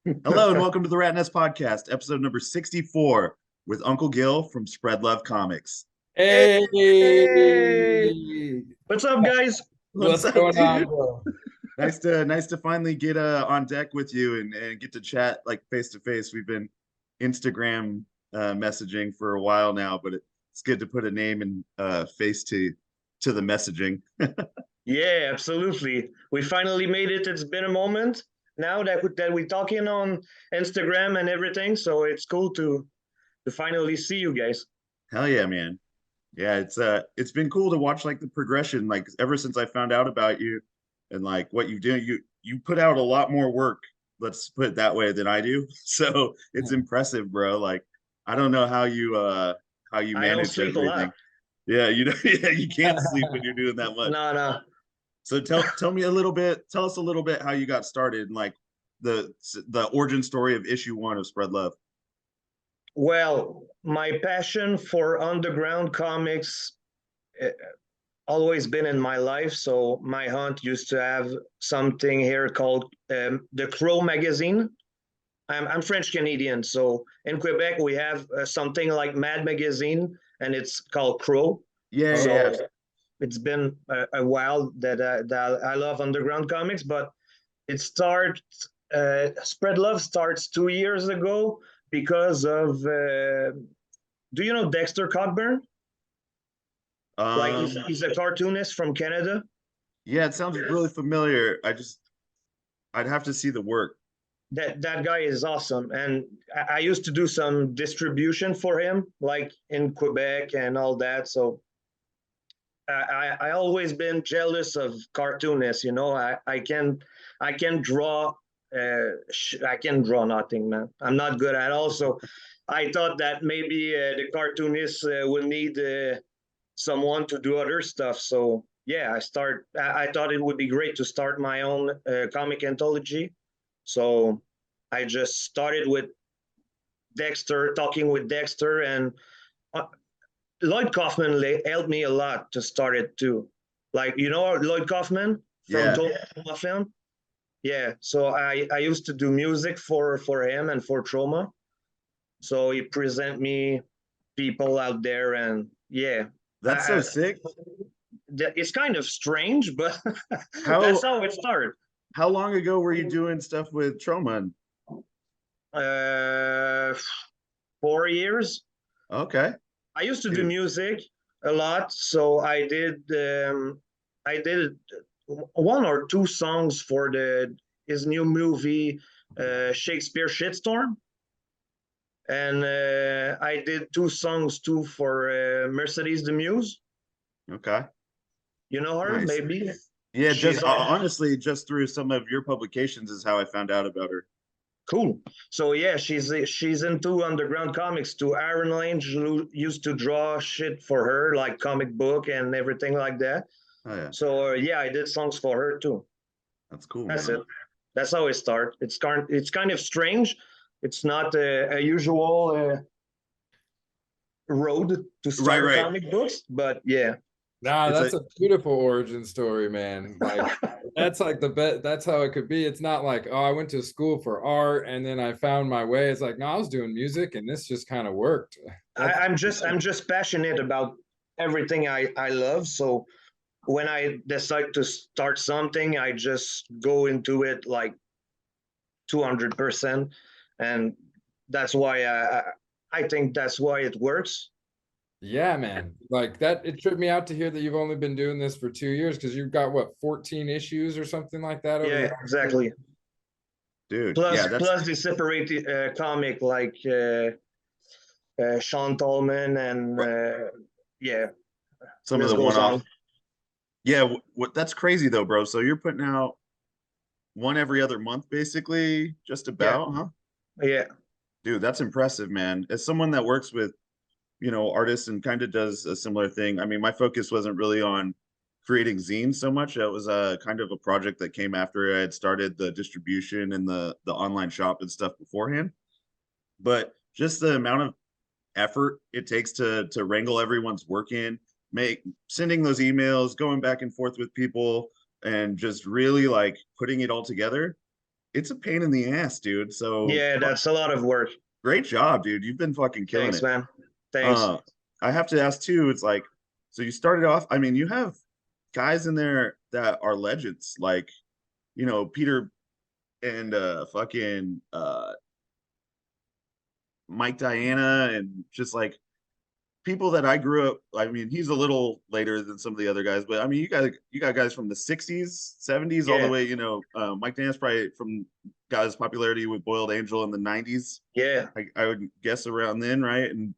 Hello and welcome to the Rat Nest Podcast, episode number 64, with Uncle Gil from Spread Love Comix. Hey, Hey, what's up, guys? What's what's up, going on, dude? bro? Nice to finally get on deck with you and get to chat like face to face. We've been Instagram messaging for a while now, but it's good to put a name and face to the messaging. Yeah, absolutely. We finally made it. It's been a moment now that we're talking on Instagram and everything, so it's cool to finally see you guys. Hell yeah, man. Yeah, it's been cool to watch like the progression, like ever since I found out about you and like what you do. You put out a lot more work, let's put it that way, than I do. So it's impressive, bro. Like I don't know how you I don't manage sleep a lot. everything. Yeah, yeah, you can't sleep when you're doing that much. No, no. So tell us a little bit how you got started and like the origin story of issue 1 of Spread Love. Well, my passion for underground comics uh, always been in my life. So my aunt used to have something here called the Crow magazine. I'm French Canadian, so in Quebec we have something like Mad Magazine, and it's called Crow. Yeah, So yeah. it's been a while that I love underground comics, but it starts. Spread Love starts 2 years ago because of. Do you know Dexter Cockburn? Like Um, he's a cartoonist from Canada. yeah, it sounds really familiar. I'd have to see the work. That guy is awesome, and I used to do some distribution for him, like in Quebec and all that. So I always been jealous of cartoonists. You know, I can draw. I can draw nothing, man. I'm not good at all. So I thought that maybe the cartoonists will need someone to do other stuff. So yeah, I thought it would be great to start my own comic anthology. So I just started with Dexter, talking with Dexter, and uh, Lloyd Kaufman helped me a lot to start it too. Like, you know, Lloyd Kaufman from Yeah, Trauma Film. Yeah, so I used to do music for him and for Trauma. So he present me people out there, and yeah, that's so sick. it's kind of strange, but that's How how it started. how long ago were you doing stuff with Trauma? Uh, 4 years. Okay, I used to do dude. music a lot, so I did one or two songs for the his new movie Shakespeare Shitstorm, and I did two songs too for Mercedes the Muse. Okay, You know her, nice. maybe. Yeah, just She's all honestly, just through some of your publications is how I found out about her. cool. So yeah, she's into underground comics too. Aaron Lane used to draw shit for her, like comic book and everything like that. Oh yeah, So yeah, I did songs for her too. that's cool, That's man. it. That's how it starts. It's kind of strange. It's not a usual road to Right, start right. comic books, but yeah. Nah, It's that's a a beautiful origin story, man. Like that's like the best. That's how it could be. It's not like, oh, I went to school for art and then I found my way. It's like, no, I was doing music and this just kind of worked. That's I'm just passionate about everything I love. So when I decide to start something, I just go into it like 200%, and that's why I think that's why it works. yeah, man. Like that. It tripped me out to hear that you've only been doing this for 2 years because you've got what 14 issues or something like that over Yeah, there. exactly. dude. Yeah, that's Plus the separate comic like Sean Tallman and yeah, some of list the goes one-off. on. Yeah, what that's crazy though, bro. So you're putting out one every other month, basically, just Yeah, about, huh? yeah, Dude, that's impressive, man. As someone that works with, artists and kind of does a similar thing. I mean, my focus wasn't really on creating zines so much. That was a kind of a project that came after I had started the distribution and the online shop and stuff beforehand. But just the amount of effort it takes to wrangle everyone's work in, make sending those emails, going back and forth with people, and just really like putting it all together. it's a pain in the ass, dude. So Yeah, that's a lot of work. great job, dude. You've been fucking killing Thanks, it. man. Thanks. I have to ask too, it's like, so you started off, I mean, you have guys in there that are legends, like, you know, Peter and fucking Mike Diana and just like people that I grew up. I mean, he's a little later than some of the other guys, but I mean, you got guys from the 60s, 70s, all the Yeah, way, you know, Mike Diana's probably from got his popularity with Boiled Angel in the 90s. yeah. I would guess around then, right? And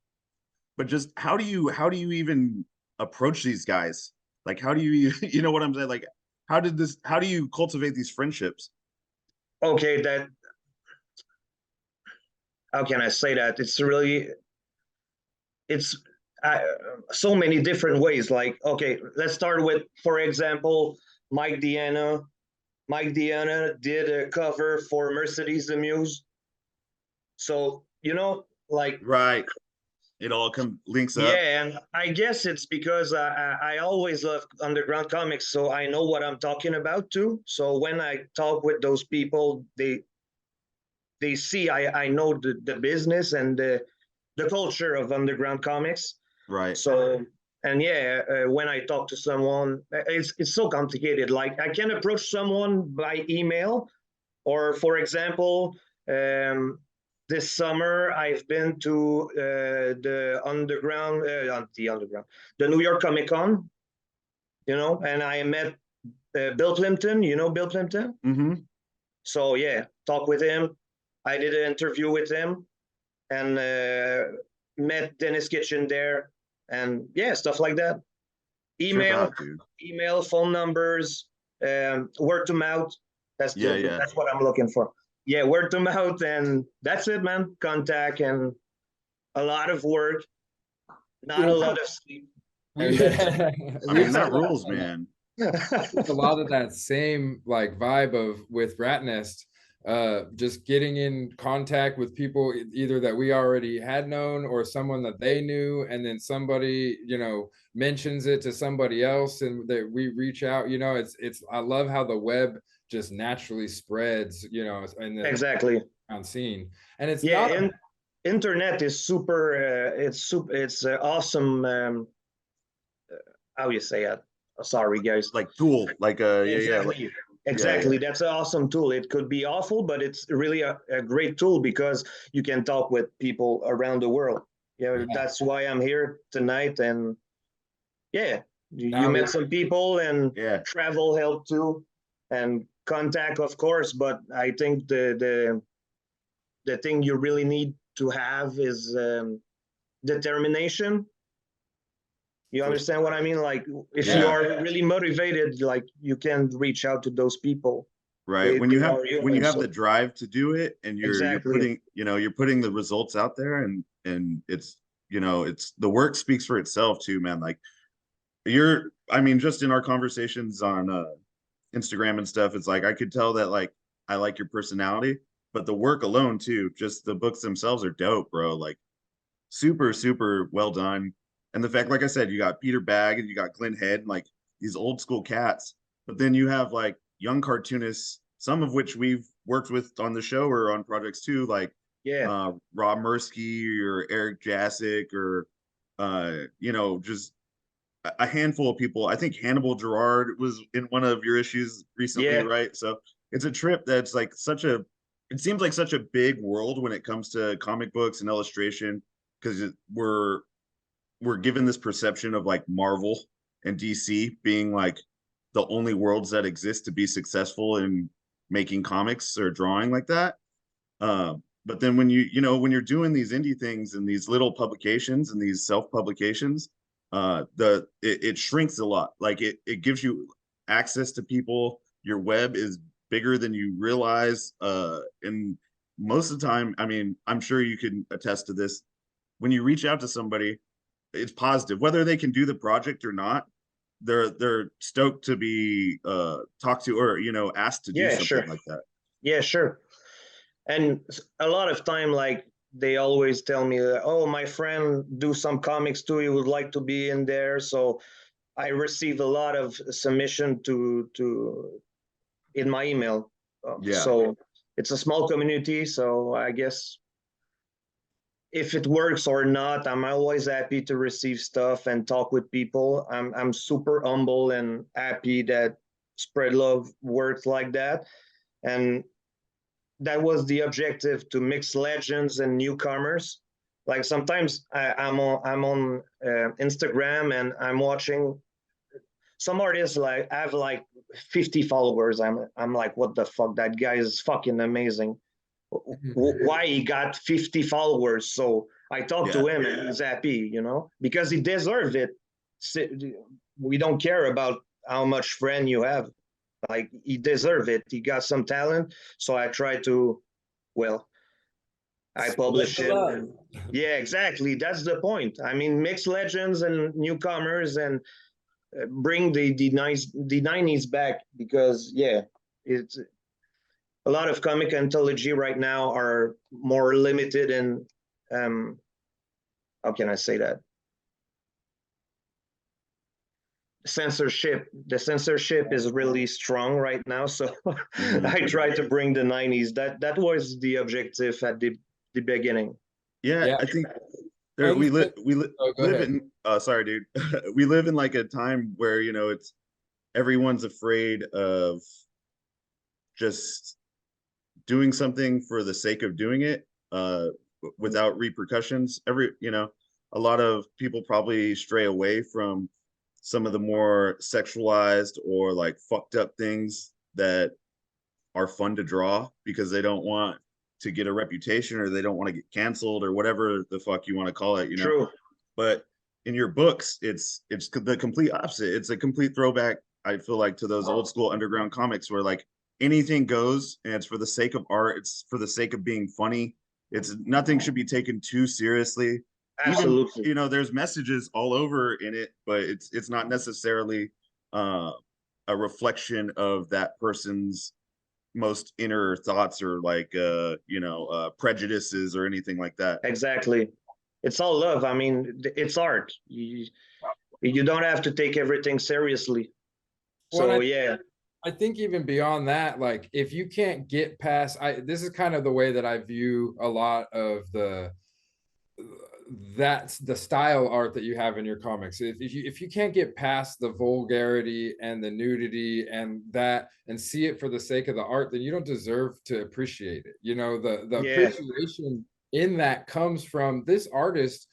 but just how do you even approach these guys? Like how do you you know what I'm saying? Like how do you cultivate these friendships? Okay, that, how can I say that? It's really, it's uh, so many different ways. Like, okay, let's start with, for example, Mike Diana. Mike Diana did a cover for Mercedes the Muse. So, like, Right. It all come links up. yeah, and I guess it's because I always love underground comics, so I know what I'm talking about too. So when I talk with those people, they see I know the business and the culture of underground comics. Right. So, and yeah, when I talk to someone, it's so complicated. Like I can approach someone by email, or for example, this summer I've been to the New York Comic Con, and I met Bill Plimpton. You know Bill Plimpton? Mm-hmm. So yeah, talk with him. I did an interview with him and met Dennis Kitchen there, and yeah, stuff like that. Trip Email, out, dude. email, phone numbers, word to mouth. Yeah, yeah. That's what I'm looking for. Yeah, word to mouth, and that's it, man. Contact and a lot of work, not a lot of sleep, and that's it. Yeah, I we've mean, had that rules, man. a lot of that same like vibe of with Rat Nest, just getting in contact with people either that we already had known or someone that they knew, and then somebody mentions it to somebody else and that we reach out. It's I love how the web just naturally spreads, in the Exactly. on scene, and it's Yeah, not and internet is super. It's awesome. How you say it? Sorry, guys. Like tool, like Exactly. yeah, yeah. Exactly. That's an awesome tool. It could be awful, but it's really a great tool because you can talk with people around the world. Yeah, yeah, that's why I'm here tonight. And yeah, you now met that some people, and Yeah. travel helped too, and contact, of course. But I think the thing you really need to have is determination. You For understand what I mean? Like, if you yeah, are really motivated, like you can reach out to those people. right. They are When you human, have so the drive to do it and you're exactly. putting, you're putting the results out there and it's, it's the work speaks for itself too, man. Like I mean, just in our conversations on Instagram and stuff, it's like I could tell that like I like your personality, but the work alone too, just the books themselves are dope, bro. Like super, super well done. And the fact, like I said, you got Peter Bagg and you got Glenn Head, like these old school cats, but then you have like young cartoonists, some of which we've worked with on the show or on projects too, like Yeah, Rob Mursky or Eric Jasic or just a handful of people. I think Hannibal Gerard was in one of your issues recently, yeah, right? So it's a trip that's like it seems like such a big world when it comes to comic books and illustration because we're given this perception of like Marvel and DC being like the only worlds that exist to be successful in making comics or drawing like that. But then when when you're doing these indie things and these little publications and these self publications, it shrinks a lot. Like it gives you access to people. Your web is bigger than you realize. And most of the time, I mean, I'm sure you can attest to this. When you reach out to somebody, it's positive, whether they can do the project or not. They're stoked to be talked to or asked to do yeah, something sure. like that. Yeah, sure. And a lot of time, like they always tell me, "Oh, my friend do some comics too. He would like to be in there." So I receive a lot of submission to in my email. Yeah. So it's a small community, so I guess if it works or not, I'm always happy to receive stuff and talk with people. I'm super humble and happy that Spread Love works like that. And that was the objective, to mix legends and newcomers. Like sometimes I'm on Instagram and I'm watching some artists like have like 50 followers. I'm like, what the fuck? That guy is fucking amazing. Why he got 50 followers? So I talked Yeah. to him and he's happy, because he deserved it. We don't care about how much friend you have. Like he deserved it. He got some talent. So I try to, well, I publish Spread the him. love. Yeah, exactly. That's the point. I mean, mix legends and newcomers and bring the 90s back, because yeah, it's a lot of comic anthology right now are more limited and how can I say that? The censorship is really strong right now, so I try to bring the 90s. That was the objective at the beginning. Yeah, Yeah. I think there Oh, go live ahead. in sorry dude. We live in like a time where, it's everyone's afraid of just doing something for the sake of doing it, without repercussions. A lot of people probably stray away from some of the more sexualized or like fucked up things that are fun to draw, because they don't want to get a reputation, or they don't want to get canceled, or whatever the fuck you want to call it. True. But in your books, it's the complete opposite. It's a complete throwback, I feel like, to those old school underground comics where like anything goes, and it's for the sake of art, it's for the sake of being funny. It's nothing should be taken too seriously. Even, Absolutely. there's messages all over in it, but it's not necessarily uh a reflection of that person's most inner thoughts, or like prejudices, or anything like that. Exactly. It's all love. I mean, it's art. You don't have to take everything seriously. Well, So yeah, I think even beyond that, like if you can't get past, this is kind of the way that I view a lot of that's the style art that you have in your comics. If you can't get past the vulgarity and the nudity and that, and see it for the sake of the art, then you don't deserve to appreciate it. The yeah, appreciation in that comes from this artist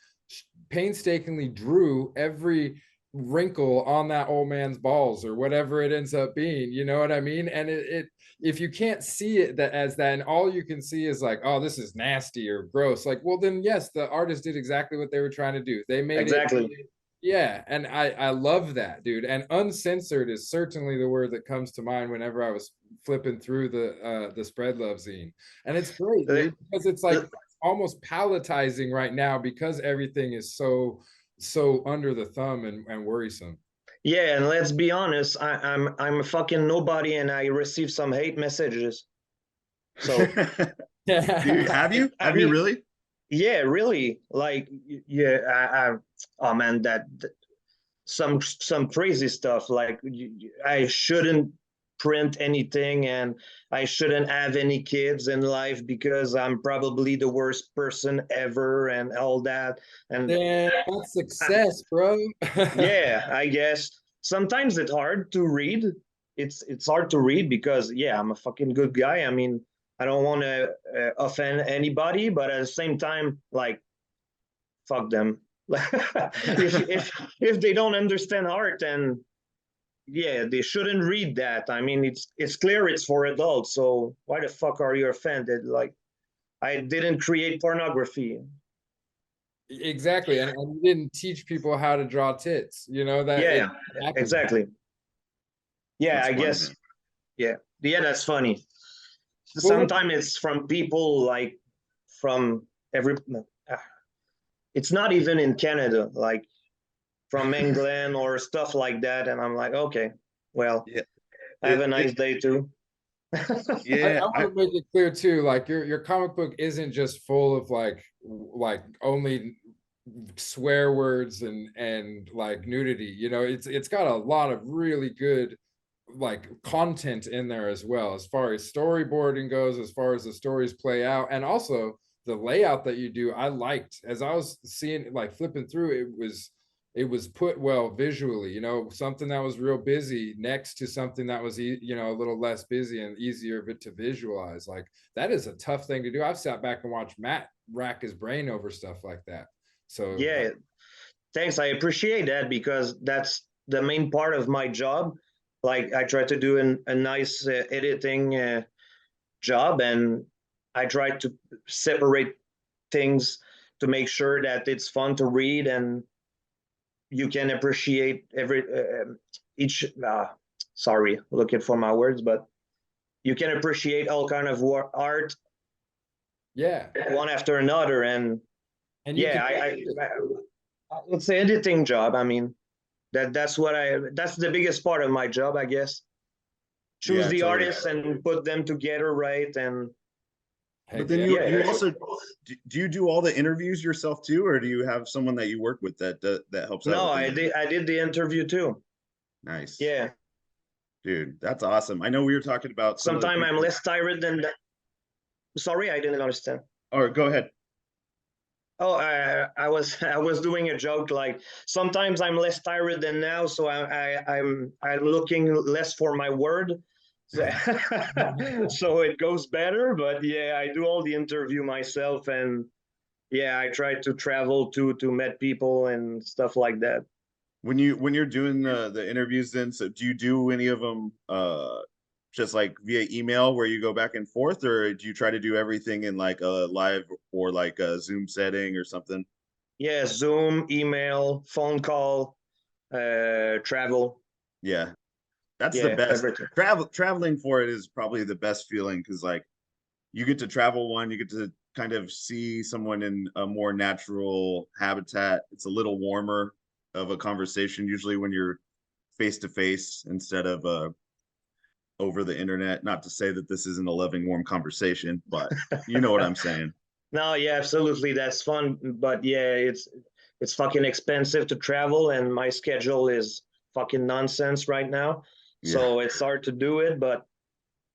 painstakingly drew every wrinkle on that old man's balls or whatever it ends up being. You know what I mean? And it if you can't see it that as that, and all you can see is like, oh, this is nasty or gross, like, well, then yes, the artist did exactly what they were trying to do. They made exactly. it. Yeah, and I love that, dude. And uncensored is certainly the word that comes to mind whenever I was flipping through the Spread Love zine. And it's great, dude, because it's like almost palatizing right now, because everything is so under the thumb and worrisome. Yeah, and let's be honest, I'm a fucking nobody, and I received some hate messages. So Have you I mean, really? yeah, really, like yeah, oh man, that some crazy stuff. Like I shouldn't print anything, and I shouldn't have any kids in life because I'm probably the worst person ever, and all that. And Damn, that's success, bro. yeah, I guess sometimes it's hard to read. It's hard to read because yeah, I'm a fucking good guy. I mean, I don't want to offend anybody, but at the same time, like, fuck them. If they don't understand art, then yeah, they shouldn't read that. I mean, it's clear it's for adults. So why the fuck are you offended? Like, I didn't create pornography. Exactly, and you didn't teach people how to draw tits. That it Yeah, happened. exactly. Yeah, That's I funny, guess. man. Yeah, yeah, that's funny. Well, Sometimes it's from people like from every. It's not even in Canada, like from England or stuff like that, and I'm like, okay, well, Yeah. have It, a nice it, day too. I yeah, want to make it clear too, like your comic book isn't just full of like only swear words and like nudity. It's got a lot of really good like content in there as well, as far as storyboarding goes, as far as the stories play out, and also the layout that you do. I liked, as I was seeing, like flipping through, it was put well visually, you know, something that was real busy next to something that was you know, a little less busy and easier of it to visualize. Like that is a tough thing to do. I've sat back and watched Matt rack his brain over stuff like that. So Yeah, thanks. I appreciate that because that's the main part of my job. Like I try to do a nice editing job, and I try to separate things to make sure that it's fun to read and you can appreciate each. Sorry, looking for my words, but you can appreciate all kind of art yeah, one after another, and and you yeah, it's an editing job. I mean, that's the biggest part of my job, I guess. Choose Yeah, the totally. artists and put them together, right? And But heck then yeah. you also do you do all the interviews yourself too, or do you have someone that you work with that helps out no, with the I interview? did the interview too. Nice, Yeah. dude. That's awesome. I know we were talking about some of the Sometimes I'm people. less tired than that. Sorry, I didn't understand. Or go ahead. Oh, I was doing a joke like sometimes I'm less tired than now, so I'm looking less for my word. So, so it goes better, but yeah, I do all the interview myself, and yeah, I try to travel to meet people and stuff like that. When you're doing the interviews, then so do you do any of them just like via email where you go back and forth, or do you try to do everything in like a live or like a Zoom setting or something? Yeah, Zoom, email, phone call, travel. Yeah, that's the Yeah, best. everything. Traveling for it is probably the best feeling because like you get to travel one, you get to kind of see someone in a more natural habitat. It's a little warmer of a conversation usually when you're face to face instead of over the internet. Not to say that this isn't a loving, warm conversation, but you know what I'm saying. No, yeah, absolutely. That's fun, but yeah, it's fucking expensive to travel, and my schedule is fucking nonsense right now. Yeah. So it's hard to do it, but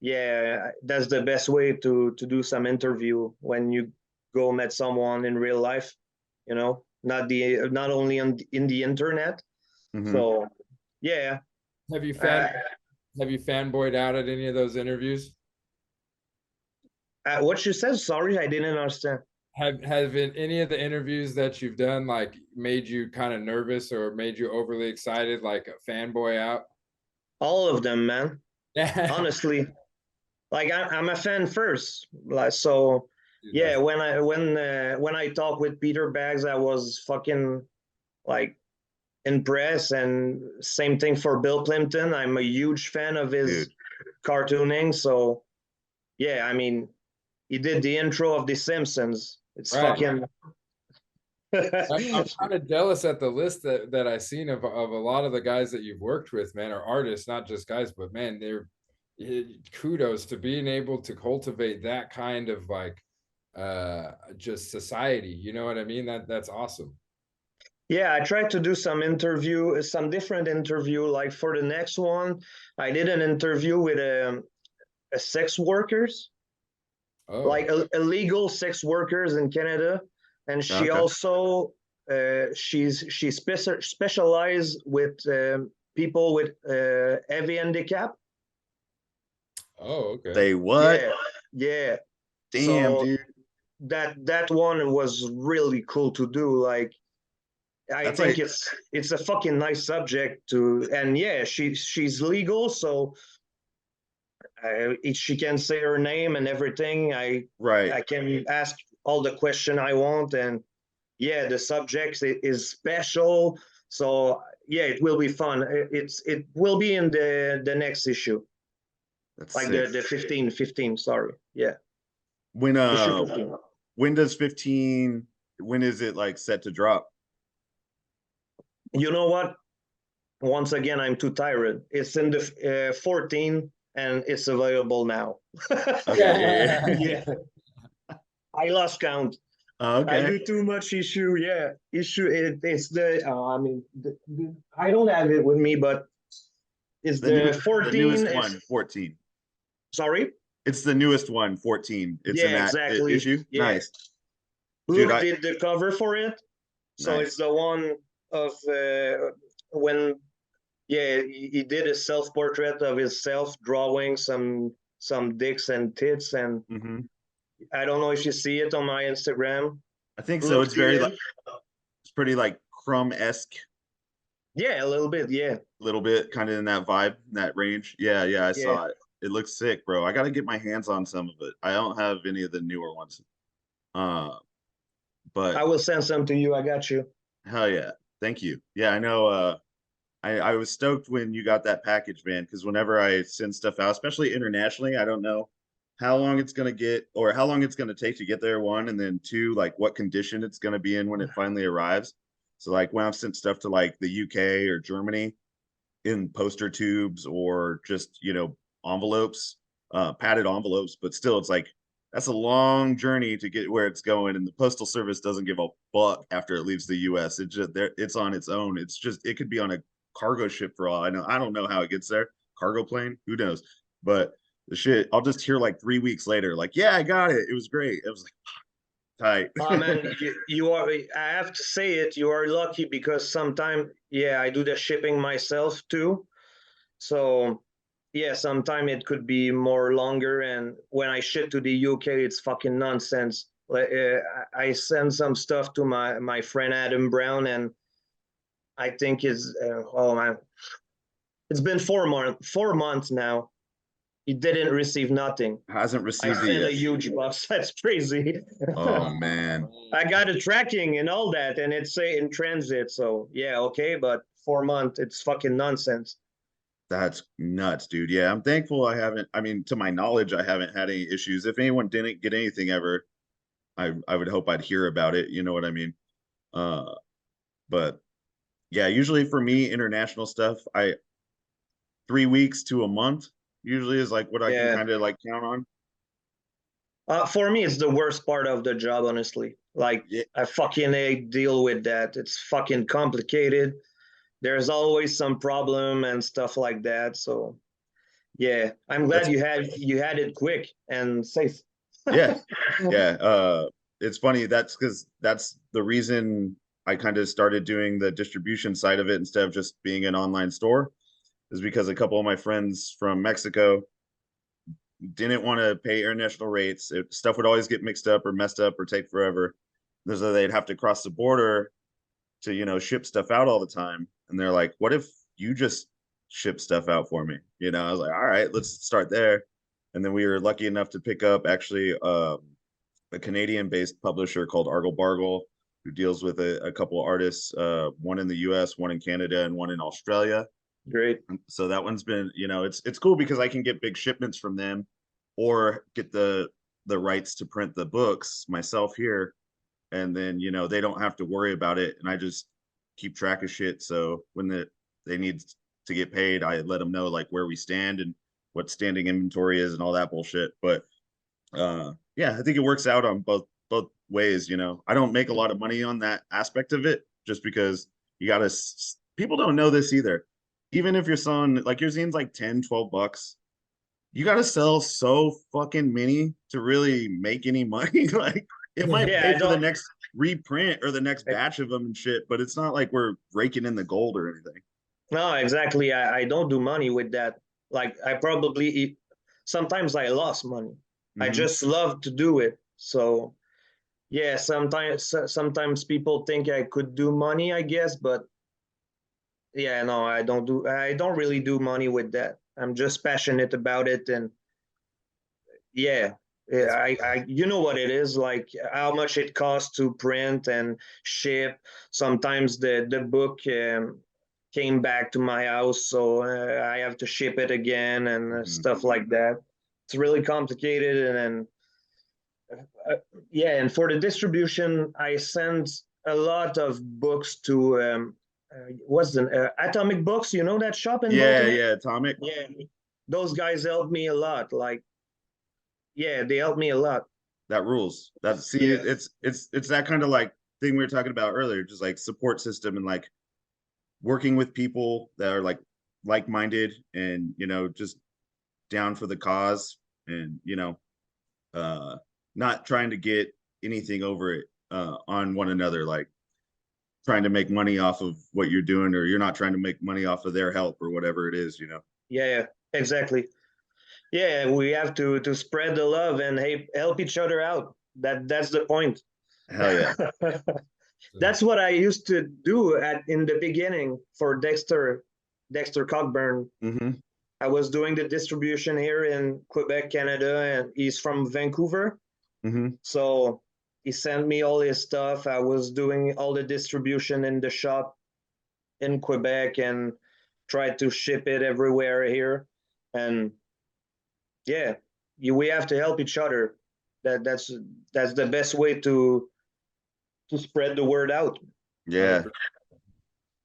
yeah, that's the best way to do some interview when you go met someone in real life, you know, not only in the internet. Hmm. So yeah, Have you uh, have you fanboyed out at any of those interviews? what you said, sorry, I didn't understand. Have in any of the interviews that you've done like made you kind of nervous or made you overly excited, like a fanboy out? All of them, man. Yeah. Honestly, like I'm a fan first, like so. Dude, Yeah, that's when I talked with Peter Baggs, I was fucking like impressed, and same thing for Bill Plimpton. I'm a huge fan of his Dude. cartooning, so yeah, I mean, he did the intro of The Simpsons. It's right. fucking. I'm kind of jealous at the list that I seen of a lot of the guys that you've worked with, man, are artists, not just guys, but man, they're kudos to being able to cultivate that kind of like just society. You know what I mean? That's awesome. Yeah, I tried to do some different interview. Like for the next one, I did an interview with a sex workers, Oh, like illegal sex workers in Canada, and she Okay. also she specialized with people with heavy handicap. oh, okay. Say what? Yeah, yeah. Damn, So dude. that one was really cool to do. Like I That's think like it's a fucking nice subject to, and yeah, she's legal, so she can say her name and everything. right. I can ask all the question I want, and yeah, the subject is special. So yeah, it will be fun. It will be in the next issue, That's like sick. the 15. Sorry, yeah, When issue 15. when does 15 when is it like set to drop? You know what? Once again, I'm too tired. It's in the 14, and it's available now. Okay, yeah, yeah. Yeah, I lost count. I Okay. do too much issue. Yeah, issue. It's the. I mean, I don't have it with me, but is The the new, the 14 newest is, one, 14. sorry? It's the newest one, 14. It's in Yeah, that exactly. issue. Yeah. Nice, dude. Luke did the cover for it. So it's Nice. the one of when, yeah, he did a self-portrait of himself, drawing some dicks and tits, and Hmm. I don't know if you see it on my Instagram. I think so. Look It's very in. like it's pretty like Crumb-esque, Yeah, a little bit. Yeah, little bit, kind of in that vibe, in that range. Yeah, yeah, I yeah. saw it. It looks sick, bro. I got to get my hands on some of it. I don't have any of the newer ones. Uh, I but will send some to you. I got you. hell yeah, thank you. Yeah, I know. I was stoked when you got that package, man, because whenever I send stuff out, especially internationally, I don't know how long it's gonna get or how long it's gonna take to get there, one, and then two, like what condition it's gonna be in when it finally arrives. So like when I've sent stuff to like the UK or Germany in poster tubes or just, envelopes, padded envelopes, but still it's like that's a long journey to get where it's going, and the postal service doesn't give a fuck after it leaves the US. It just there it's on its own. It's just it could be on a cargo ship for all I know. I don't know how it gets there. Cargo plane, who knows? But the shit, I'll just hear like 3 weeks later, like, yeah, I got it. It was great. It was like Oh tight. man, you are. I have to say it. You are lucky because sometimes, yeah, I do the shipping myself too. So yeah, sometime it could be more longer. And when I ship to the UK, it's fucking nonsense. Like I send some stuff to my friend Adam Brown, and I think it's oh man, it's been 4 months now. He didn't receive nothing. Hasn't I received it sent a yet. huge box. That's crazy. Oh man. I got a tracking and all that, and it's say in transit. So yeah, okay, but 4 months, it's fucking nonsense. That's nuts, dude. Yeah, I'm thankful I haven't, I mean, to my knowledge, I haven't had any issues. If anyone didn't get anything ever, I would hope I'd hear about it, you know what I mean? Uh but yeah, usually for me, international stuff, I 3 weeks to a month usually is like what I can Yeah. kind of like count on. For me, it's the worst part of the job, honestly. Like, Yeah, I fucking hate deal with that. It's fucking complicated. There's always some problem and stuff like that. So yeah, I'm glad that's you had it quick and safe. yeah, yeah. It's funny, that's because that's the reason I kind of started doing the distribution side of it instead of just being an online store, is because a couple of my friends from Mexico didn't want to pay international rates. Stuff would always get mixed up or messed up or take forever. So they'd have to cross the border to, ship stuff out all the time. And they're like, what if you just ship stuff out for me? I was like, all right, let's start there. And then we were lucky enough to pick up actually a Canadian based publisher called Argle Bargle, who deals with a couple of artists, one in the US, one in Canada, and one in Australia. Great. So that one's been, it's cool because I can get big shipments from them or get the rights to print the books myself here, and then they don't have to worry about it, and I just keep track of shit. So when they need to get paid, I let them know like where we stand and what standing inventory is and all that bullshit. But yeah, I think it works out on both ways. I don't make a lot of money on that aspect of it just because you gotta people don't know this either. Even if you're selling like your zine's like 10-12 bucks, you got to sell so fucking many to really make any money. Like it might Yeah, pay I for the don't. next reprint or the next batch of them and shit, but it's not like we're raking in the gold or anything. No, exactly. I don't do money with that. Like I probably sometimes I lost money. I Hmm. just love to do it. So yeah, sometimes people think I could do money, I guess, but yeah, no, I don't really do money with that. I'm just passionate about it, and yeah, That's you know what it is, like how much it costs to print and ship. Sometimes the book came back to my house, so I have to ship it again and mhm. stuff like that. It's really complicated, and then yeah, and for the distribution, I send a lot of books to what's the Atomic Books? You know that shop in Yeah, Baltimore? yeah, Atomic. Yeah, those guys helped me a lot. Like, yeah, they helped me a lot. That rules. That's see, Yeah, it's that kind of like thing we were talking about earlier, just like support system and like working with people that are like like-minded and, you know, just down for the cause, and, you know, not trying to get anything over it on one another, like trying to make money off of what you're doing, or you're not trying to make money off of their help or whatever it is, you know. Yeah, exactly. Yeah, we have to spread the love and help each other out. That's the point. Hell yeah. That's what I used to do in the beginning for Dexter Cockburn. Mm-hmm. I was doing the distribution here in Quebec, Canada, and he's from Vancouver. Mm-hmm. So he sent me all his stuff. I was doing all the distribution in the shop in Quebec and tried to ship it everywhere here. And yeah, we have to help each other. That's the best way to spread the word out. Yeah.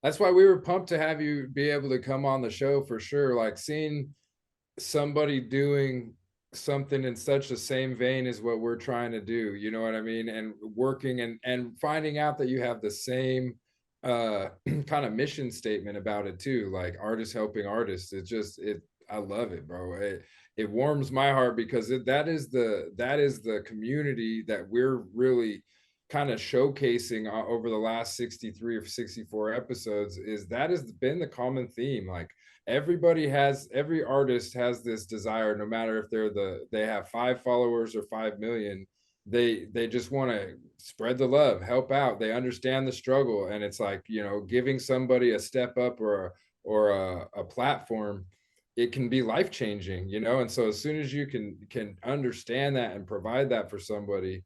That's why we were pumped to have you be able to come on the show for sure. Like seeing somebody doing something in such the same vein as what we're trying to do, you know what I mean? And working and finding out that you have the same kind of mission statement about it too, like artists helping artists. I love it, bro. It warms my heart because that is the community that we're really kind of showcasing over the last 63 or 64 episodes. Is that has been the common theme. Like every artist has this desire, no matter if they have 5 followers or 5 million, they just want to spread the love, help out. They understand the struggle, and it's like, you know, giving somebody a step up or a platform, it can be life changing, you know. And so as soon as you can understand that and provide that for somebody,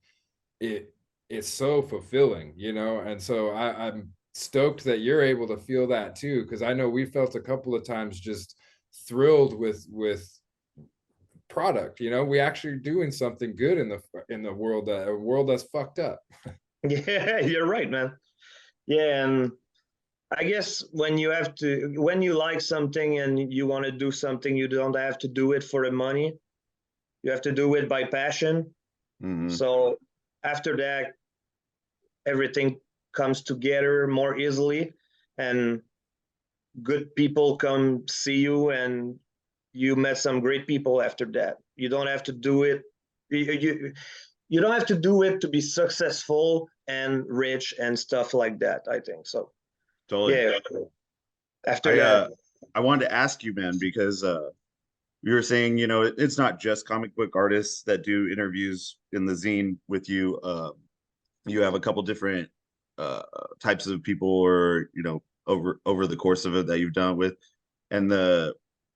it's so fulfilling, you know. And so I'm stoked that you're able to feel that too, because I know we felt a couple of times just thrilled with product, you know. We actually doing something good in the world, a world that's fucked up. Yeah, you're right, man. Yeah, and I guess when you like something and you want to do something, you don't have to do it for the money. You have to do it by passion. Mm-hmm. So after that, everything comes together more easily, and good people come see you, and you met some great people after that. You don't have to do it. You don't have to do it to be successful and rich and stuff like that, I think. So Totally. yeah. After that, I wanted to ask you, man, because you were saying, you know, it's not just comic book artists that do interviews in the zine with you. You have a couple different types of people, or, you know, over the course of it that you've done with. And the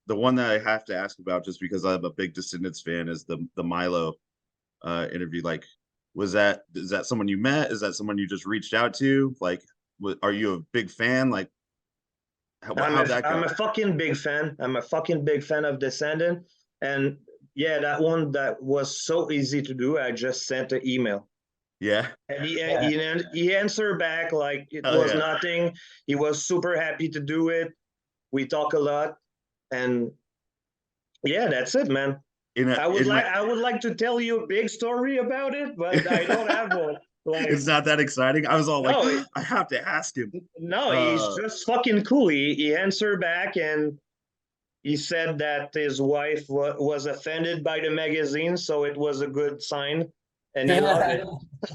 one that I have to ask about, just because I'm a big Descendants fan, is the Milo interview. Like, is that someone you met? Is that someone you just reached out to? Like, are you a big fan? Like, how'd that go? I'm a fucking big fan. I'm a fucking big fan of Descendant. And yeah, that one, that was so easy to do. I just sent an email. Yeah. And he answered back like it Oh, was yeah. nothing. He was super happy to do it. We talk a lot. And yeah, that's it, man. I would like to tell you a big story about it, but I don't have one. Like, it's not that exciting. I was all like, no, I have to ask him. no, he's just fucking cool. He answered back, and he said that his wife was offended by the magazine, so it was a good sign, and he loved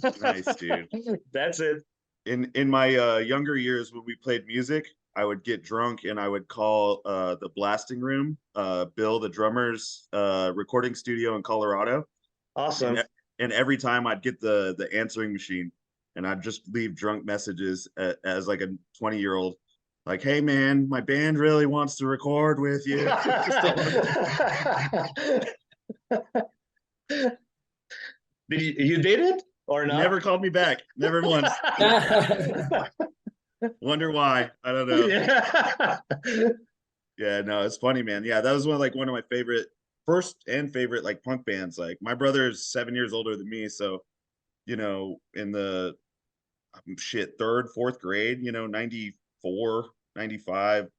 it. Nice, dude. That's it. In my younger years, when we played music, I would get drunk and I would call the blasting room, Bill, the drummer's recording studio in Colorado. Awesome. And every time I'd get the answering machine, and I'd just leave drunk messages as like a 20-year-old, like, "Hey man, my band really wants to record with you." You did it or not? Never called me back. Never once. Wonder why. I don't know. Yeah. Yeah, no, it's funny, man. Yeah, that was one of my first and favorite like punk bands. Like, my brother is 7 years older than me, so, you know, in the third, fourth grade, you know, 94, 95,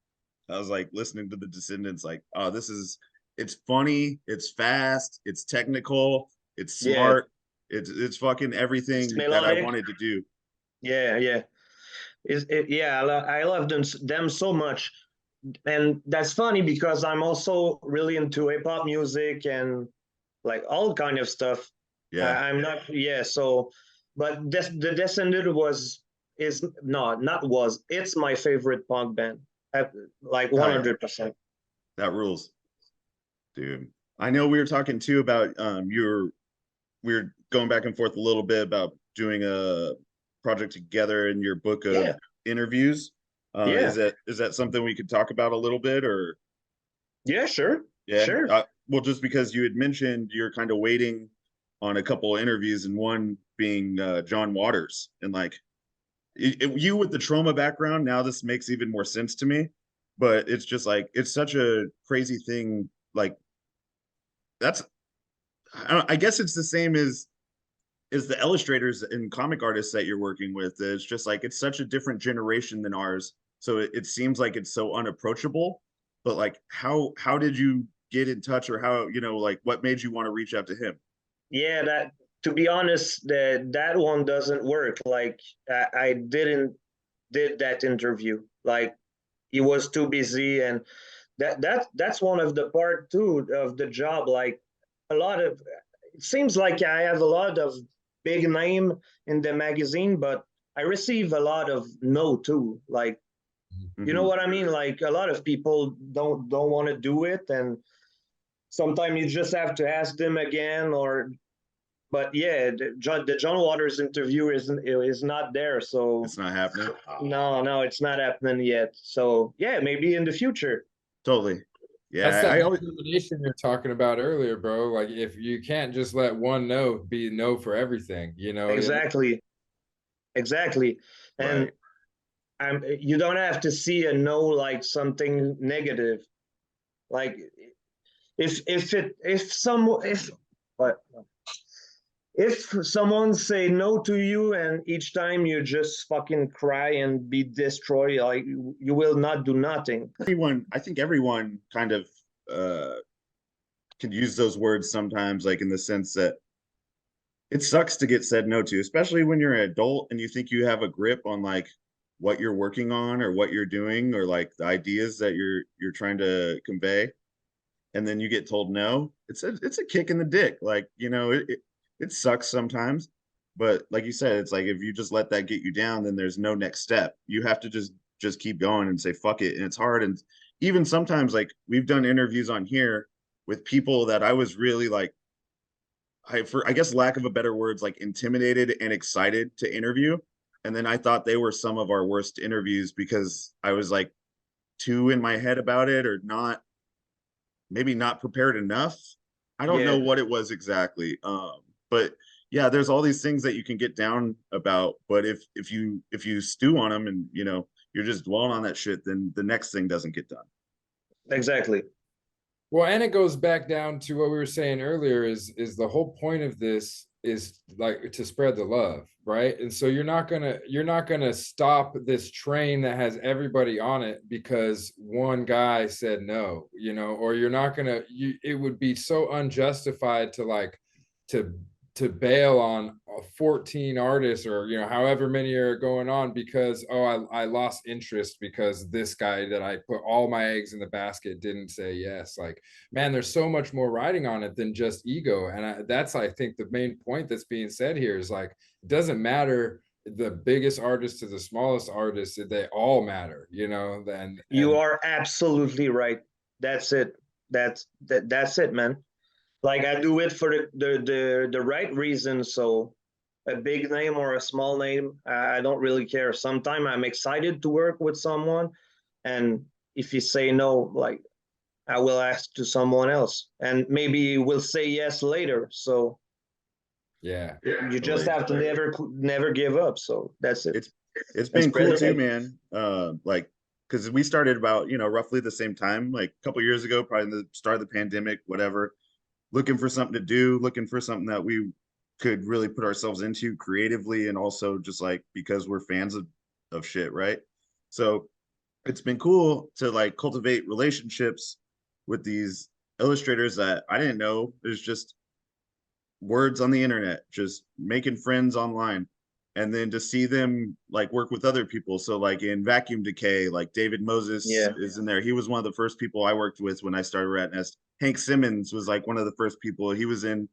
I was like listening to the Descendants, like, oh, it's funny, it's fast, it's technical, it's smart, it's fucking everything that I wanted to do. Yeah. I love them so much. and that's funny because I'm also really into hip hop music and like all kind of stuff. Yeah. I'm not, yeah. So, but the Descended is no, not was. It's my favorite punk band. Like Oh yeah, 100%. that rules, dude. I know we were talking too about we were going back and forth a little bit about doing a project together in your book of Yeah, interviews. yeah, Is that something we could talk about a little bit, or yeah. Sure, yeah? sure. Well, just because you had mentioned you're kind of waiting on a couple of interviews, and one being John Waters, and like you with the trauma background, now this makes even more sense to me. But it's just like it's such a crazy thing. Like that's I guess it's the same as is the illustrators and comic artists that you're working with. It's just like it's such a different generation than ours, so it seems like it's so unapproachable. But like how did you get in touch, or how, you know, like what made you want to reach out to him? Yeah, that to be honest, that one doesn't work. Like I didn't did that interview. Like he was too busy, and that's one of the part too of the job. Like a lot of it seems like I have a lot of big name in the magazine, but I receive a lot of no too. Like you know Mm-hmm. what I mean? Like a lot of people don't want to do it, and sometimes you just have to ask them again. Or but yeah, the John Waters interview is not there. So It's not happening. no, it's not happening yet. So yeah, maybe in the future. Totally. That's Yeah, that I always determination you're talking about earlier, bro. Like if you can't just let one no be no for everything, you know. Exactly, exactly. And right. you don't have to see a no like something negative. Like but if someone say no to you and each time you just fucking cry and be destroyed, like you will not do nothing. I think everyone kind of uh can use those words sometimes, like in the sense that it sucks to get said no to, especially when you're an adult and you think you have a grip on like what you're working on or what you're doing or like the ideas that you're trying to convey, and then you get told no. It's a kick in the dick. Like, you know, it sucks sometimes, but like you said, it's like if you just let that get you down, then there's no next step. You have to just keep going and say fuck it. And it's hard. And even sometimes, like we've done interviews on here with people that I was really like, for I guess lack of a better words, like intimidated and excited to interview. And then I thought they were some of our worst interviews because I was like too in my head about it, or not, maybe not prepared enough. I don't know Yeah, what it was exactly. But yeah, there's all these things that you can get down about, but if you stew on them and, you know, you're just dwelling on that shit, then the next thing doesn't get done. exactly. Well, and it goes back down to what we were saying earlier is the whole point of this is like to spread the love, right? And so you're not gonna stop this train that has everybody on it because one guy said no, you know, or you're not gonna it would be so unjustified to like to to bail on 14 artists or you know however many are going on because I lost interest because this guy that I put all my eggs in the basket didn't say yes. Like man, there's so much more riding on it than just ego. And that's, I think, the main point that's being said here is like, it doesn't matter the biggest artist to the smallest artist, they all matter, you know, You and are absolutely right. That's it. That's it, man. Like I do it for the right reason. So a big name or a small name, I don't really care. Sometimes I'm excited to work with someone, and if you say no, like I will ask to someone else, and maybe we'll say yes later. So yeah. you just Totally. have to never give up. So that's it. It's it's And been spread cool the too, love. man. Like because we started about, you know, roughly the same time, like a couple years ago, probably in the start of the pandemic, whatever, looking for something to do, looking for something that we could really put ourselves into creatively, and also just like because we're fans of shit, right? So it's been cool to like cultivate relationships with these illustrators that I didn't know. There's just words on the internet, just making friends online. and then to see them like work with other people. So like in Vacuum Decay, like David Moses Yeah. is in there. He was one of the first people I worked with when I started Rat Nest. Hank Simmons was like one of the first people. He was in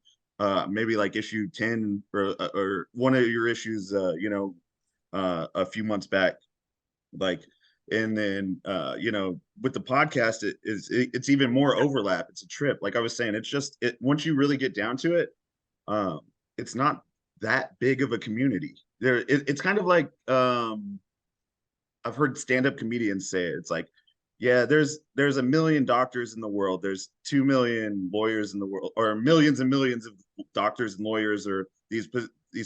maybe like issue 10 or one of your issues, a few months back. Like, and then with the podcast, it's even more overlap. It's a trip. Like I was saying, it's just once you really get down to it, um, it's not that big of a community. It's kind of like I've heard stand-up comedians say it. It's like, yeah, there's a million doctors in the world. There's 2 million lawyers in the world, or millions and millions of doctors and lawyers, or these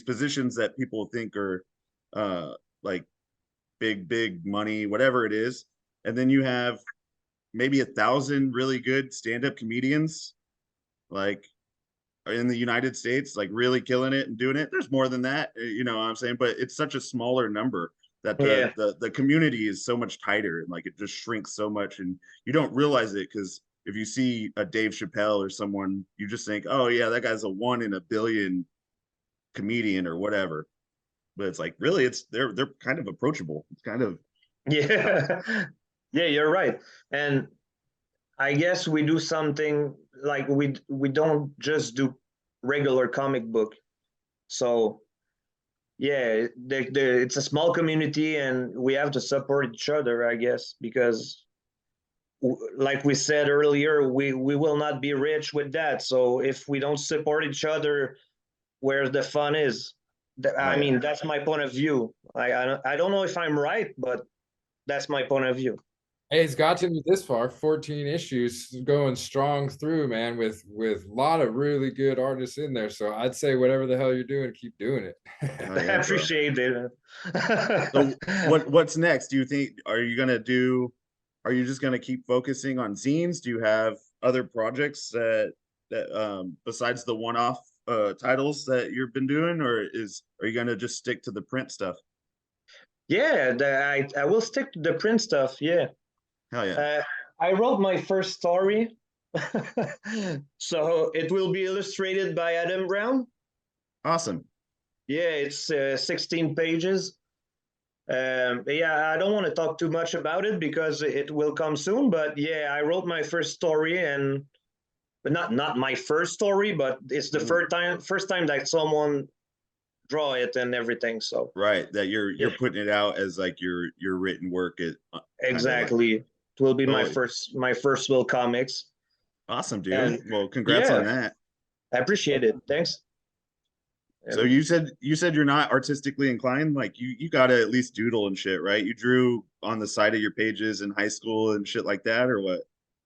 positions that people think are like big money, whatever it is. And then you have maybe 1,000 really good stand-up comedians, like in the United States, like really killing it and doing it. There's more than that, you know what I'm saying? But it's such a smaller number that Yeah. the community is so much tighter, and like it just shrinks so much, and you don't realize it because if you see a Dave Chappelle or someone, you just think, oh yeah, that guy's a 1 in a billion comedian or whatever. But it's like really, they're kind of approachable. It's kind of Yeah. Yeah, you're right. And I guess we do something like we don't just do regular comic book. So yeah, it's a small community and we have to support each other, I guess, because like we said earlier, we will not be rich with that. So if we don't support each other, where the fun is. oh I yeah. mean, that's my point of view. I don't know if I'm right, but that's my point of view. Hey, it's gotten me this far, 14 issues going strong through, man, with a lot of really good artists in there. So I'd say whatever the hell you're doing, keep doing it. Oh I yeah, bro. appreciate it. So what's next? Do you think are you just gonna keep focusing on zines? Do you have other projects that besides the one-off titles that you've been doing, or are you gonna just stick to the print stuff? Yeah, I will stick to the print stuff. Yeah. Hell yeah. Uh, I wrote my first story. So it will be illustrated by Adam Brown. Awesome. Yeah, it's 16 pages. Yeah, I don't want to talk too much about it because it will come soon. But yeah, I wrote my first story, and but not my first story, but it's the first time that someone draw it and everything. So Right, that yeah, you're putting it out as like your written work at kind of like exactly. It will be totally my first will comics, awesome, dude. and Well, congrats on yeah, that. I appreciate it. Thanks. So And you said you're not artistically inclined, like you gotta at least doodle and shit, right? You drew on the side of your pages in high school and shit like that, or what?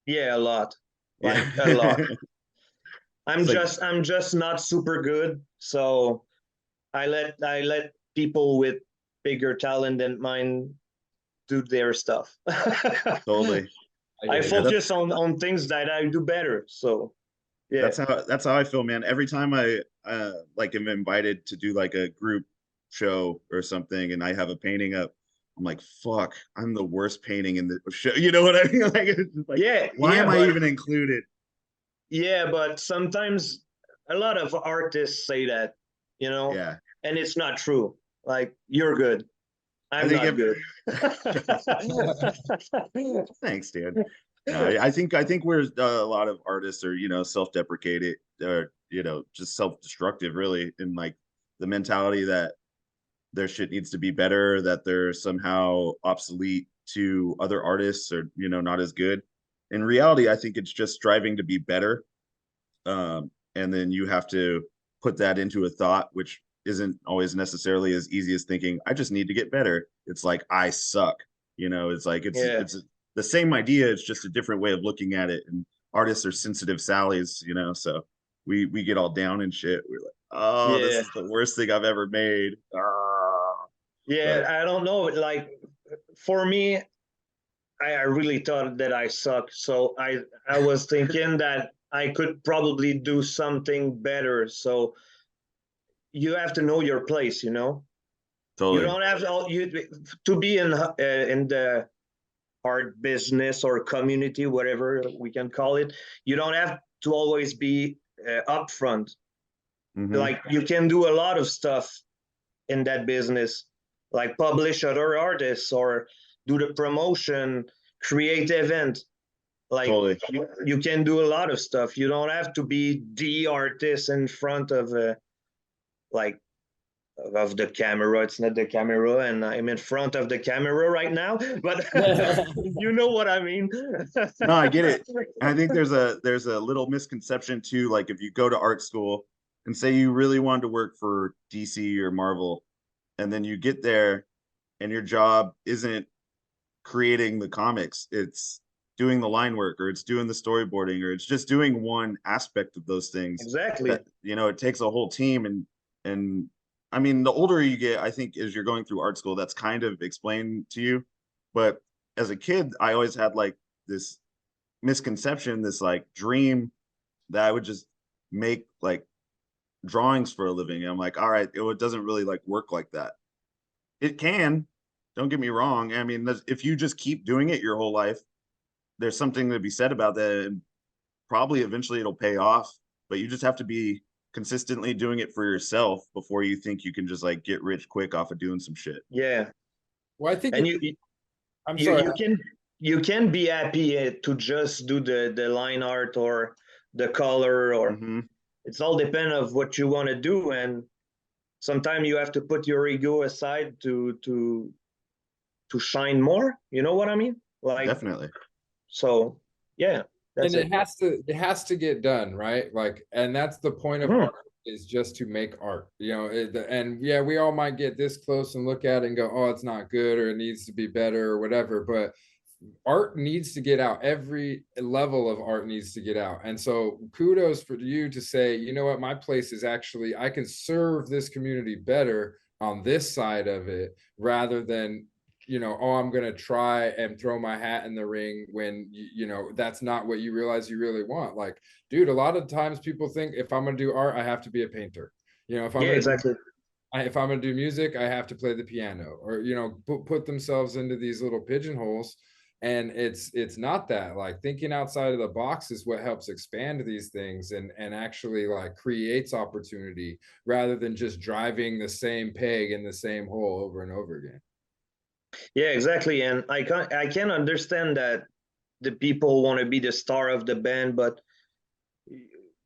yeah, a lot, Yeah. like a lot. It's like I'm just not super good, so I let people with bigger talent than mine do their stuff. totally. I I hear Yeah, you. focus on things that I do better. So yeah, that's how I feel, man. Every time I like am invited to do like a group show or something and I have a painting up, I'm like, fuck, I'm the worst painting in the show. You know what I mean? Like it's just like, yeah, why yeah, am I but even included? yeah, but sometimes a lot of artists say that, Yeah. and it's not true. Like you're good, I I'm think not good. thanks, dude. No, I think we're a lot of artists are self-deprecated or just self-destructive really, in like the mentality that their shit needs to be better, that they're somehow obsolete to other artists or not as good. In reality, I think it's just striving to be better, and then you have to put that into a thought, which isn't always necessarily as easy as thinking I just need to get better. It's like I suck. It's like Yeah, it's the same idea. It's just a different way of looking at it. And artists are sensitive Sallies, so we get all down and shit. We're like, oh, this yeah, is the worst thing I've ever made. yeah. But I don't know. Like for me, I really thought that I suck. So I was thinking that I could probably do something better. So you have to know your place. You totally, don't have to be in the art business or community, whatever we can call it. You don't have to always be upfront. hmm Like you can do a lot of stuff in that business, like publish other artists or do the promotion, create event. Like Totally. you can do a lot of stuff. You don't have to be the artist in front of like of the camera. It's not the camera, and I'm in front of the camera right now, but you know what I mean. No, I get it. And I think there's a little misconception too. Like if you go to art school and say you really wanted to work for DC or Marvel, and then you get there and your job isn't creating the comics, it's doing the line work, or it's doing the storyboarding, or it's just doing one aspect of those things. Exactly. That, you know, it takes a whole team. And I mean, the older you get, I think as you're going through art school, that's kind of explained to you. But as a kid, I always had like this misconception, this like dream that I would just make like drawings for a living. And I'm like, all right, it doesn't really like work like that. It can, don't get me wrong. I mean, if you just keep doing it your whole life, there's something to be said about that, and probably eventually it'll pay off. But you just have to be consistently doing it for yourself before you think you can just like get rich quick off of doing some shit. Yeah. Well, I think And I'm sorry. you can be happy to just do the line art or the color, or it's all depend of what you want to do. And sometimes you have to put your ego aside to shine more. You know what I mean? Like Definitely. So yeah, that's and it has to get done, right? Like, and that's the point of art, is just to make art, you know. And yeah, we all might get this close and look at it and go, oh, it's not good, or it needs to be better, or whatever, but art needs to get out. Every level of art needs to get out. And so kudos for you to say, you know what, my place is actually, I can serve this community better on this side of it, rather than, you know, oh, I'm going to try and throw my hat in the ring when, you know, that's not what you realize you really want. Like, dude, a lot of times people think if I'm going to do art, I have to be a painter. You know, if I'm exactly. if I'm going to do music, I have to play the piano, or, you know, put themselves into these little pigeonholes. And it's not that. Like, thinking outside of the box is what helps expand these things and actually like creates opportunity, rather than just driving the same peg in the same hole over and over again. Yeah, exactly. And I can understand that the people want to be the star of the band, but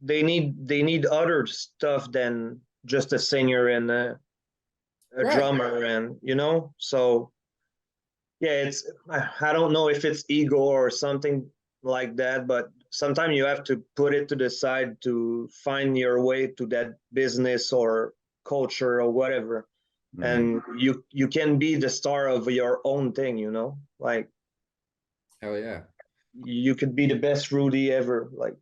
they need other stuff than just a singer and a drummer, and you know. So yeah, I don't know if it's ego or something like that, but sometimes you have to put it to the side to find your way to that business or culture or whatever. And you can be the star of your own thing, you know. Like, hell yeah, you could be the best Rudy ever, like,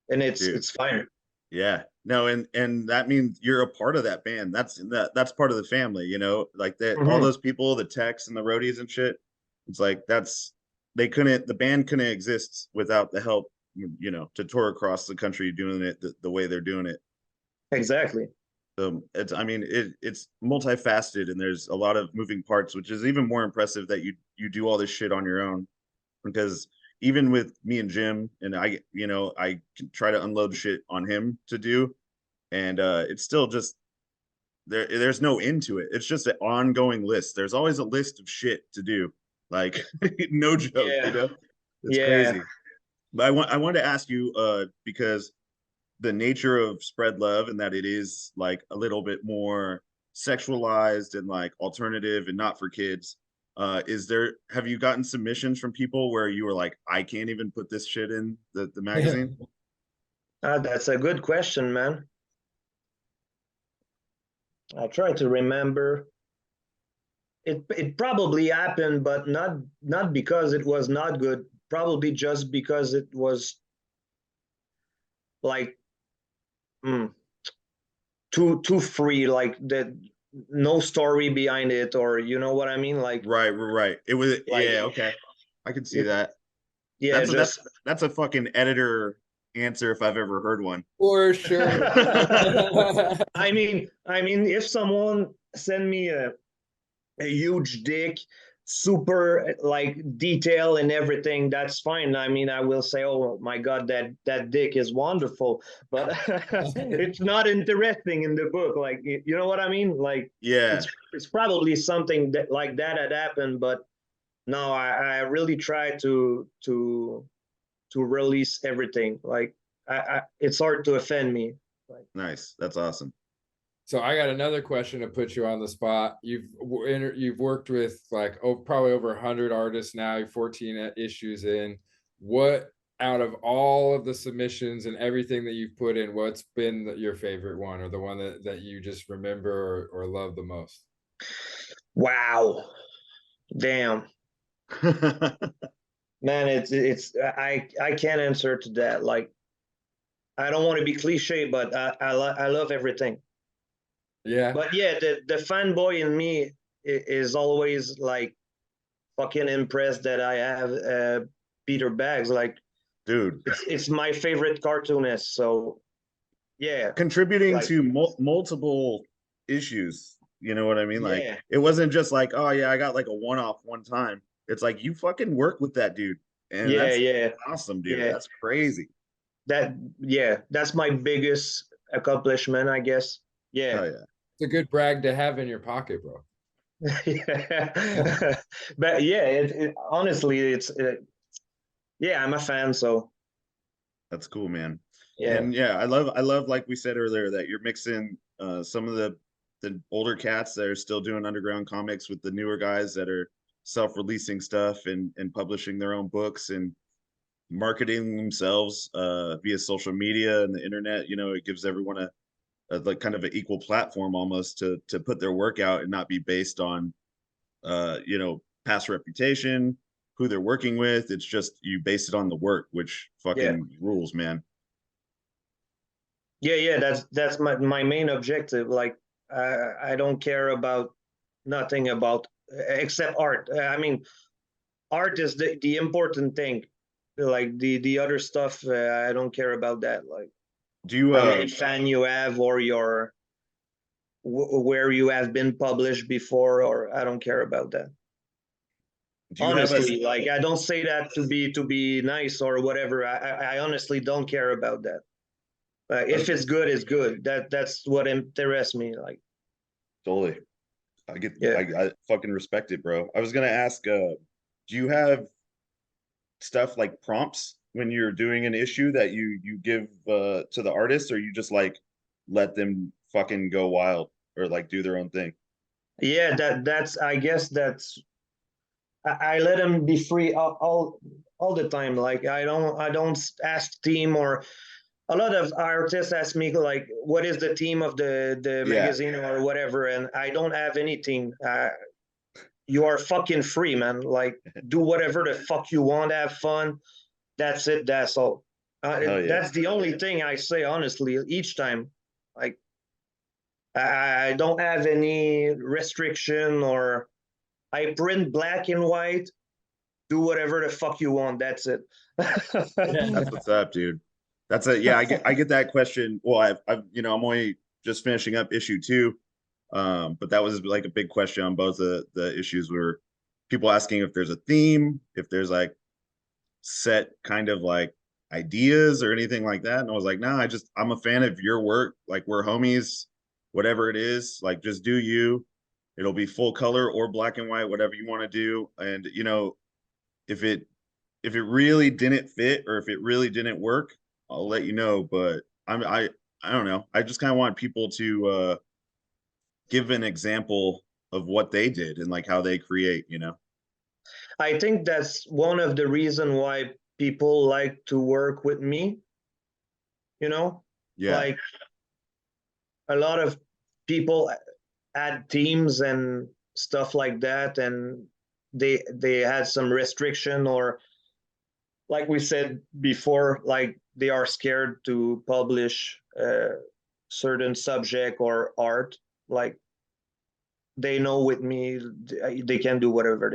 and it's fine. Yeah, no, and that means you're a part of that band. That's part of the family, you know, like that. All those people, the techs and the roadies and shit. It's like the band couldn't exist without the help, you know, to tour across the country doing it the way they're doing it. Exactly. So I mean, it's multifaceted, and there's a lot of moving parts, which is even more impressive that you do all this shit on your own. Because even with me and Jim, and I can try to unload shit on him to do, and it's still just there's no end to it. It's just an ongoing list. There's always a list of shit to do, like no joke. You know, it's crazy. But I wanted to ask you because the nature of Spread Love, and that it is like a little bit more sexualized and like alternative and not for kids. Have you gotten submissions from people where you were like, I can't even put this shit in the magazine? That's a good question, man. I try to remember. It probably happened, but not because it was not good. Probably just because it was like too free, like that, no story behind it, or you know what I mean, like right. It was like, yeah, okay, I can see that. Yeah, that's a fucking editor answer if I've ever heard one. For sure. I mean, if someone send me a huge dick super like detail and everything, that's fine. I mean, I will say, oh my god, that dick is wonderful, but it's not interesting in the book. Like, you know what I mean? Like, Yeah, it's probably something that like that had happened, but no, I really try to release everything. Like, it's hard to offend me. Like, nice. That's awesome. So I got another question to put you on the spot. You've worked with like probably over 100 artists now. You're 14 issues in. What out of all of the submissions and everything that you've put in, what's been your favorite one, or the one that you just remember or love the most? wow, damn, man, it's I can't answer to that. Like, I don't want to be cliche, but I love everything. Yeah. But yeah, the fanboy in me is always like fucking impressed that I have Peter Bags. Like, Dude, it's my favorite cartoonist. So yeah, contributing like, to multiple issues. You know what I mean? Like, yeah, it wasn't just like, oh yeah, I got like a one-off one time. It's like you fucking work with that dude, and yeah, that's yeah, awesome, dude. yeah. That's crazy. That's my biggest accomplishment, I guess. Yeah. Hell yeah. It's a good brag to have in your pocket, bro. Yeah. But yeah, honestly, yeah, I'm a fan, so That's cool, man. yeah, And yeah, I love like we said earlier that you're mixing some of the older cats that are still doing underground comics with the newer guys that are self-releasing stuff and publishing their own books and marketing themselves via social media and the internet. You know, it gives everyone a like kind of an equal platform almost to put their work out and not be based on you know, past reputation, who they're working with. It's just you base it on the work, which yeah, fucking rules, man. yeah. That's my main objective. Like, I don't care about nothing about except art. I mean, art is the important thing. Like, the other stuff, I don't care about that. Like, Do you how many fan you have, or your where you have been published before, or I don't care about that. do you have a Honestly, like, I don't say that to be nice or whatever. I honestly don't care about that. If it's good, it's good. That's what interests me. Like, totally? yeah, I fucking respect it, bro. I was gonna ask, do you have stuff like prompts when you're doing an issue that you give to the artist, or you just like let them fucking go wild or like do their own thing? yeah. That's I guess that's I let them be free all the time. Like, I don't ask team, or a lot of artists ask me like, what is the theme of the Yeah, magazine or whatever, and I don't have any theme. You are fucking free, man. Like, do whatever the fuck you want, have fun. That's it. That's all. hell yeah. That's the only thing I say, honestly, each time. Like, I don't have any restriction, or I print black and white. Do whatever the fuck you want. That's it. That's what's up, dude. That's a yeah. I get that question. Well, I've you know I'm only just finishing up issue two, but that was like a big question on both the issues. Were people asking if there's a theme, if there's like set kind of like ideas or anything like that, and I was like, no, I'm a fan of your work. Like we're homies, whatever it is. Like just do you. It'll be full color or black and white, whatever you want to do. And you know, if it if it really didn't fit or if it really didn't work, I'll let you know. But I don't know. I just kind of want people to give an example of what they did and like how they create, you know? I think that's one of the reason why people like to work with me. You know, Yeah. like, a lot of people add teams and stuff like that, and they had some restriction, or like we said before, like, they are scared to publish a certain subject or art. Like, they know with me they can do whatever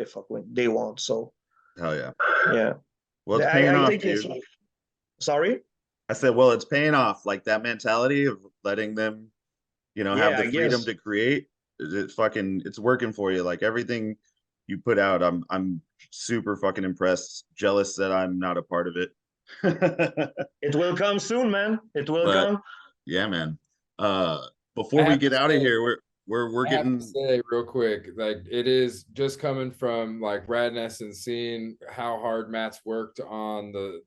they want. So Hell yeah. yeah, Well, it's paying I off, think it's dude. sorry. I said, well, it's paying off. Like that mentality of letting them, you know, have Yeah, the I freedom guess. to create. It's fucking, it's working for you. Like everything, you put out. I'm super fucking impressed, jealous that I'm not a part of it. It will come soon, man. It will But come. yeah, man. I Before we have to get out of say, here, we're I have to getting say real quick, like it is just coming from like Radness and seeing how hard Matt's worked on the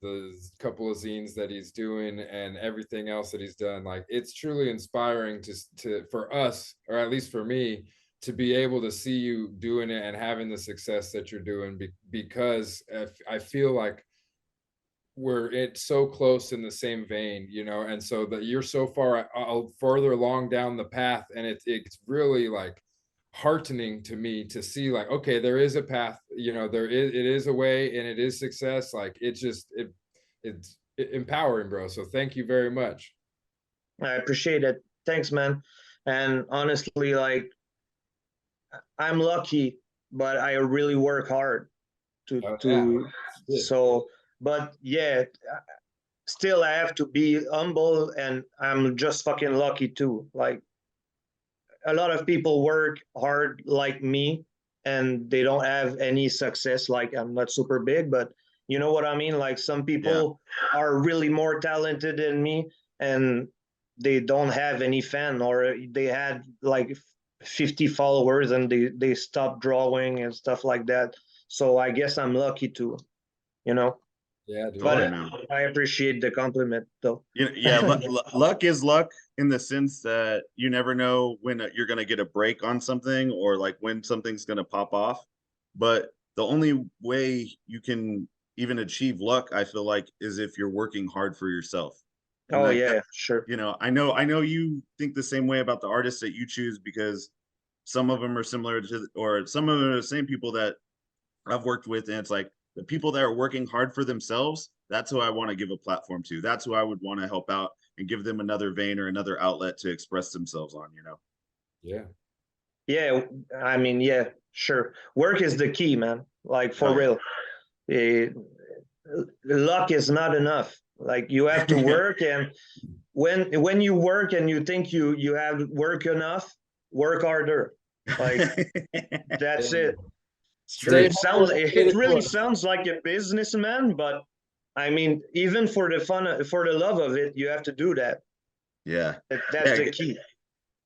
couple of zines that he's doing and everything else that he's done. Like it's truly inspiring to for us, or at least for me, to be able to see you doing it and having the success that you're doing because I feel like it's so close in the same vein, you know, and so that you're so far further along down the path, and it's really like heartening to me to see like, okay, there is a path, you know, it is a way and it is success. Like it's empowering, bro. So thank you very much. I appreciate it. Thanks, man. And honestly, like I'm lucky, but I really work hard to Oh, yeah. to so. But yeah, still I have to be humble, and I'm just fucking lucky too. Like a lot of people work hard like me, and they don't have any success. Like I'm not super big, but you know what I mean. Like some people are really more talented than me, and they don't have any fan, or they had like 50 followers and they stopped drawing and stuff like that. So I guess I'm lucky too, you know. Yeah, dude. But totally, man. I appreciate the compliment though. Yeah, luck is luck in the sense that you never know when you're going to get a break on something or like when something's going to pop off. But the only way you can even achieve luck, I feel like, is if you're working hard for yourself. And Oh like, yeah, sure. you know, I know you think the same way about the artists that you choose because some of them are similar to, or some of them are the same people that I've worked with, and it's like the people that are working hard for themselves, that's who I want to give a platform to. That's who I would want to help out and give them another vein or another outlet to express themselves on, you know? Yeah. Yeah, I mean, yeah, sure. Work is the key, man. Like for Oh, yeah. real. Eh, luck is not enough. Like you have to work, and when you work and you think you have work enough, work harder. Like that's Yeah. it. It's Stay true. It sounds humble, stay it the really course. sounds like a businessman, but I mean, even for the fun, for the love of it, you have to do that. Yeah. That's Yeah, the key.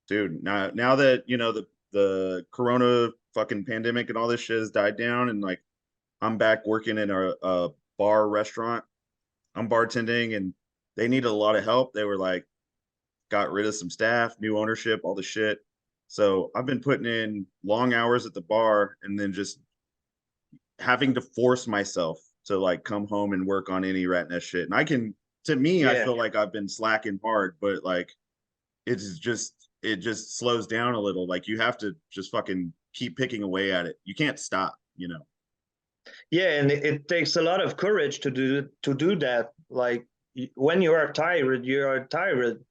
dude. Now that, you know, the corona fucking pandemic and all this shit has died down and like I'm back working in a bar restaurant. I'm bartending and they needed a lot of help. They were like, got rid of some staff, new ownership, all the shit. So I've been putting in long hours at the bar and then just having to force myself to like come home and work on any rat nest shit. And I can, to me, I Yeah. feel like I've been slacking hard, but like it just slows down a little. Like you have to just fucking keep picking away at it. You can't stop, you know. Yeah, and it takes a lot of courage to do that. Like when you are tired, you are tired.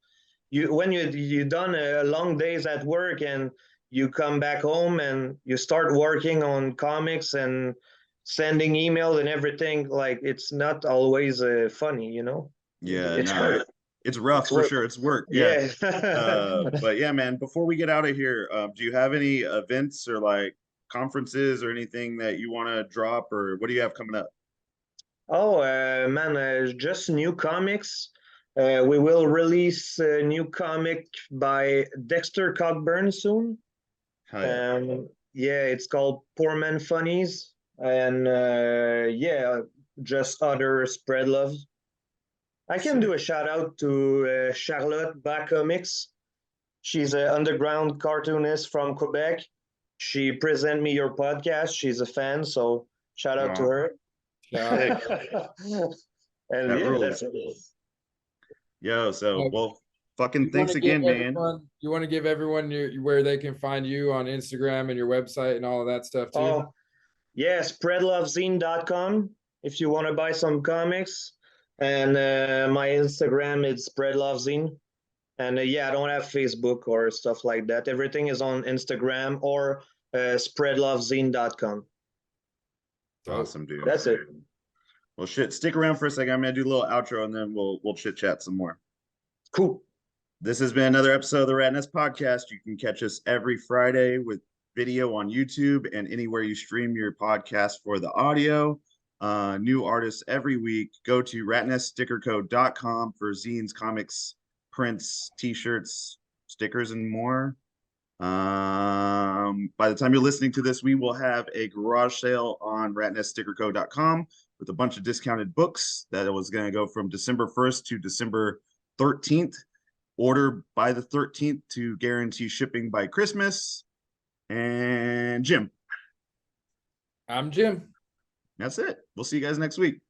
You when you done a long days at work and you come back home and you start working on comics and sending email and everything. Like it's not always funny, you know. Yeah, It's no, work. it's rough It's for work. sure. It's work. Yeah. Yeah. But yeah, man, before we get out of here, do you have any events or like conferences or anything that you want to drop or what do you have coming up? Oh man, just new comics. We will release a new comic by Dexter Cockburn soon. Hell yeah. Yeah, it's called Poor Man Funnies, and yeah, just other spread love. I can do Sick. a shout out to Charlotte Comics. She's an underground cartoonist from Quebec. She present me your podcast. She's a fan, so shout out to Aw, her. Yeah. And that yeah, that's rules. it. Yo, so well, fucking You want thanks to give again, man. everyone, where they can find you on Instagram and your website and all of that stuff too. Oh, yeah, spreadlovezine.com if you want to buy some comics. And my Instagram is spreadlovezine. And yeah, I don't have Facebook or stuff like that. Everything is on Instagram or spreadlovezine.com. Dope. Awesome, dude. That's it. Well, shit, stick around for a second. I'm gonna do a little outro and then we'll chit chat some more. Cool. This has been another episode of the Rat Nest Podcast. You can catch us every Friday with video on YouTube and anywhere you stream your podcast for the audio. New artists every week. Go to ratneststickercode.com for zines, comics, prints, t-shirts, stickers, and more. By the time you're listening to this, we will have a garage sale on ratneststickercode.com with a bunch of discounted books that was going to go from December 1st to December 13th. Order by the 13th to guarantee shipping by Christmas. And Jim. I'm Jim. That's it. We'll see you guys next week.